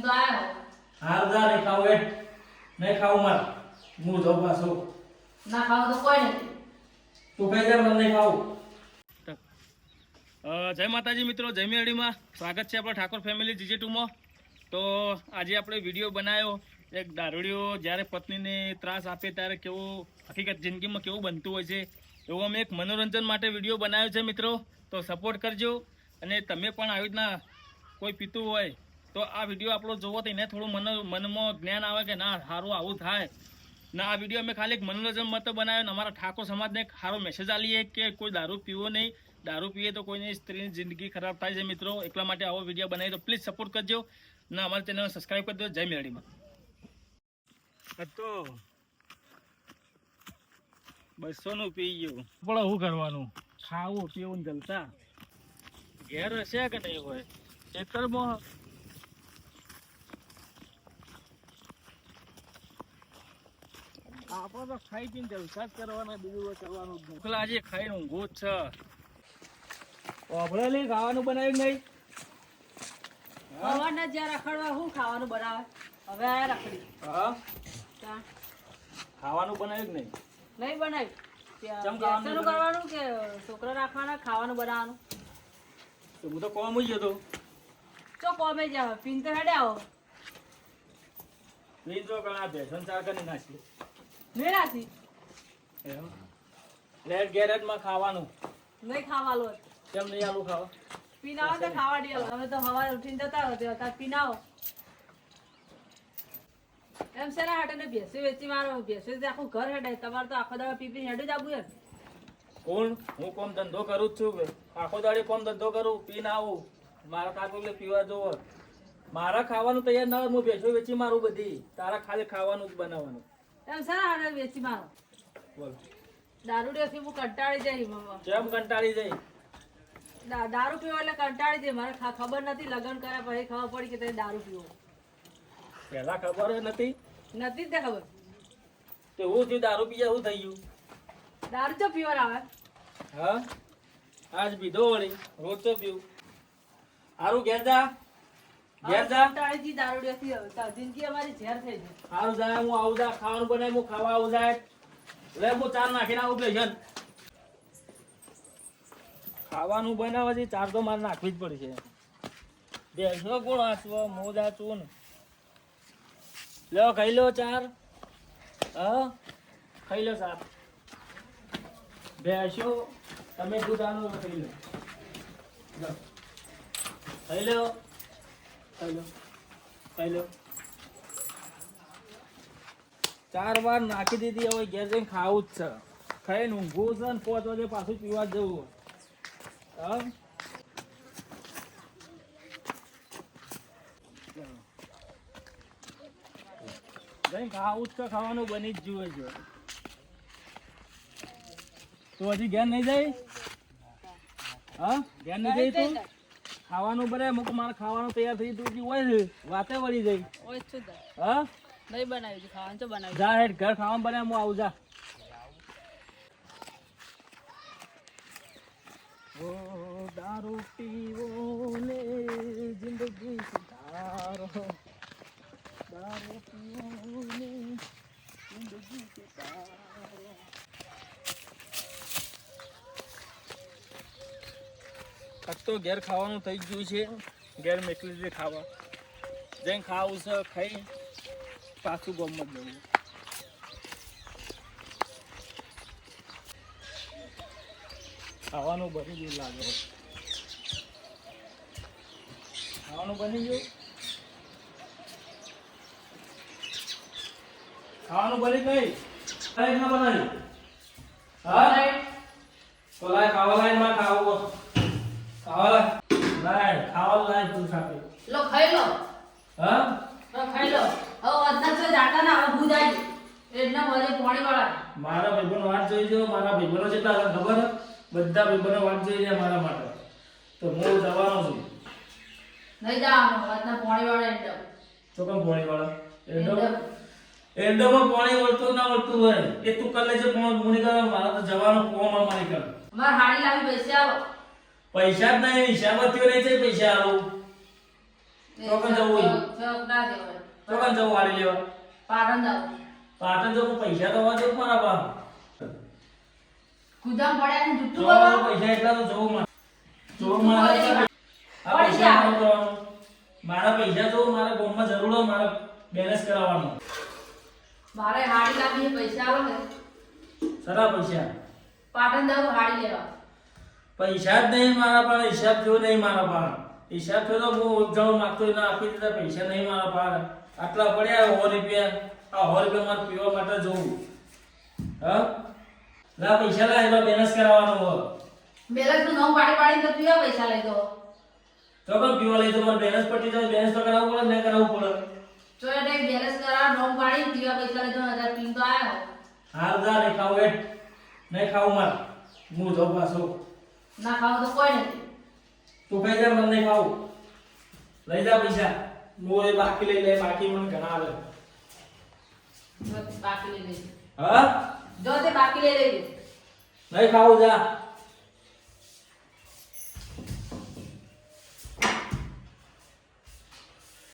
તો આયો હાલ જા નહીં ખાવું એટ નહીં ખાવું માર હું જાઉં પાછો ના ખાવ તો કોઈ નથી. તું ખાઈ જા મને નહીં ખાવું. જય માતાજી મિત્રો, જય મેરડીમાં સ્વાગત છે આપણા ઠાકોર ફેમિલી GJ2માં. તો આજે આપણે વિડીયો બનાવ્યો એક દારૂડિયો જ્યારે પત્નીને ત્રાસ આપે ત્યારે કેવું હકીકત જિંદગીમાં કેવું બનતું હોય છે એવો અમે એક મનોરંજન માટે વિડીયો બનાવ્યો છે મિત્રો. તો સપોર્ટ કરજો અને તમે પણ આવી રીતના કોઈ પીતું હોય તો આ વિડીયો આપણો જોવો તો એને થોડું મનમાં જ્ઞાન આવે કે ના સારું આવું થાય ના. આ વિડીયો અમે ખાલી એક મનોરંજન માટે બનાવ્યો ને અમારા ઠાકોર સમાજને એક સારો મેસેજ આલીએ કે કોઈ દારૂ પીવો નહીં, દારૂ પીએ તો કોઈની સ્ત્રીની જિંદગી ખરાબ થાય છે મિત્રો. એટલા માટે આવો વિડીયો બનાવી તો પ્લીઝ સપોર્ટ કરજો ને અમારી ચેનલને સબસ્ક્રાઈબ કરી દો. જય મેરડીમાં. તો 200 પી ગયું પણ શું કરવાનું, ખાવું પીવું જલતા. ઘેર હશે કે નહીં હોય ખેતરમાં આપણે તો ખાઈ પીને જલસા જ કરવાના, બીજું કરવાનું જ નહીં. આજે ખાઈને ઊંઘું જ છે. આપણે લઈ ખાવાનું બનાવ્યું નહીં. ખાવાના જ્યાં રખડવા શું ખાવાનું બનાવે હવે આ રખડી હા ત્યાં ખાવાનું બનાવ્યું જ નહીં. નહીં બનાવ્યું ચમ ખાવાનું બેસવાનું કરવાનું કે છોકરા રાખવાના ખાવાનું બનાવવાનું. તો હું તો કોમ જ હતો. ચો કોમે જાવ પીન તો હેડે આવો પ્લીઝ જો આ બેસન ચાર કરી નાખી મેરાથી લેટ ગેરેજમાં ખાવાનું નહીં ખાવાનું કેમ નહીં આલું ખાવા પીનાવો તો ખાવા દે. અમે તો સવારે ઉઠીને જતા હોય ત્યારે પીનાવો એમ છે ને હાટે ને ભેંસી વેચી મારો ભેંસી આખું ઘર હેડાય. તમારે તો આખો દાડો પી પી હેડું જ આવું યાર. કોણ હું કોમ ધંધો કરું જ છું કે આખો દાડે કોમ ધંધો કરું પીને આવું. મારા કાકો એટલે પીવા જોવો. મારા ખાવાનું તૈયાર ના હોય હું ભેંસો વેચી મારું બધી. તારા ખાલી ખાવાનું જ બનાવવાનું. એમ છે ને હાટે વેચી મારો બોલ દારૂડિયાથી હું કંટાળી જાય મમ્મા. કેમ કંટાળી જાય? દારૂ પીવો એટલે કંટાળી જાય. મારે ખબર નથી લગ્ન કર્યા પછી ખબર પડી કે તમે દારૂ પીવો. પહેલા ખબર જ નથી નથી જ તે ખબર. કે હું થયું દારૂ પીએ શું થઈ ગયું? દારૂ તો પીવા આવે હા આજ પીધો વળી રોજ તો પીવું. સારું ઘેર જા ઘેર જા. કંટાળી જી દારૂડિયાથી જિંદગી અમારી ઝેર થઈ ગઈ. સારું જાય હું આવું જા ખાવાનું બનાવી હું ખાવા આવું જાય. લે હું ચાર નાખીને આવું પેશન. ખાવાનું બનાવવાથી ચાર તો મારે નાખવી જ પડશે. બેસો કોણ આસવા મોજા ચૂન લો ખાઈ લો ચાર. હા ખાઈ લો ચાર. બેસો તમે દૂધ આનો ખાઈ લો. ખાઈ લો ખાઈ લો ખાઈ લો. ચાર વાર નાખી દીધી. હવે ઘેર જઈને ખાવું જ છે. ખાઈને ઊંઘવું છે ને 5 વાગે પાછું પીવા જવું. હા જઈને ખાવું જ છે. ખાવાનું બની જ જુએ છે. તો હજી ઘેર નહીં જાય? હા ઘેર નહીં જાય તું? ખાવાનું બને અમુક મારે ખાવાનું તૈયાર થઈ તું હોય છે વાતે વળી જાય. ઓય છું દા હા નહીં બનાવ્યું ખાવાનું તો બનાવ્યું. જા હેડ ઘર ખાવાનું બને હું આવું જા. ઓ દારૂ પીવો ને જિંદગી સુધારો. દારૂ પીવો ને જિંદગી સુધારો. આજ તો ઘેર ખાવાનું થઈ ગયું છે. ઘેર મેકલી છે ખાવા. જઈને ખાવું છે ખાઈ પાછું ગમત જવું. ખાવાનું બની ગયું લાગે. ખાવાનું બની ગયું. ખાવાનું બની ગઈ ના બનાવ્યું. હા તો લાય ખાવા લાય માં ખાવું ખાવા લાય ખાવા લાય તું સાથે લો ખાઈ લો. હા ખાઈ લો. હવે વધના છે જાતા ના હવે ભૂજાય એટલા વજે પાણી વાળા. મારા ભાઈબંધો વાત જોઈ જો. મારા ભાઈબંધો કેટલા ખબર? બધા ભાઈબંધો વાત જોઈ રહ્યા મારા માટે. તો હું જવાનો છું. નહીં જવાનું વધના પાણી વાળા એકદમ. તો કેમ પાણી વાળા એન્ડમાં પાણી વળતું ના વળતું હોય એ તું કર લેજે. પણ મુની કર મારા તો જવાનો કોમ અમારી કર. અમાર હાડી લાવી પૈસા આવો. પૈસા જ નહીં હિસાબ થયો નહીં છે પૈસા આવું. ચોકન જવું હોય ચોક ના જવાય. ચોકન જવું વાળી લેવા પાટણ જાવ. પાટણ જવું પૈસા તો હોવા દે મારા પાસે ગુદામ પડ્યા ને જુઠ્ઠું જો બોલો. પૈસા એટલા તો જોવું માં જોવું બોલે મારે છે. આ પૈસા મારો કરવાનો મારા પૈસા જો મારા ગામમાં જરૂર હોય મારે બેલેન્સ કરાવવાનું મારે હાડી લાવીને પૈસા આલો ને. સરા પૈસા પાટણ જાવ હાડી લેવા. પૈસા જ નહીં મારા પાસે હિસાબ થયો નહીં મારા પાસે હિસાબ થયો તો હું જણ માંગતો એના આપી દીધા પૈસા નહીં મારા પાસે આટલા પડ્યા 100 રૂપિયા આ 100 રૂપિયા મારે પીવા માટે જોવું હા લા પૈસા લા એમાં બેલેન્સ કરાવવાનું હોય બેલેન્સ નું નામ પાડી પાડીને તો પીવા પૈસા લઈ દો. તો પણ પીવા લઈ તો મારે બેલેન્સ પટી જાય બેલેન્સ તો કરાવવું પડે નહીં કરાવવું પડે તો એટલે બેલેન્સ કરાવ નામ પાડીને પીવા પૈસા લઈ દો. 1000 પીન તો આયો. હાલ જા નહીં ખાવું એટ નહીં ખાવું મારે હું જાઉં પાછો ના ખાવ તો કોઈ નથી. તું ખાઈ જા મને નહીં ખાવું લઈ જા પૈસા હું એ બાકી લઈ લે બાકી મને ઘણા આવે જો તે બાકી લઈ લેજો. હા જો તે બાકી લઈ લેજો. નહીં ખાવું જા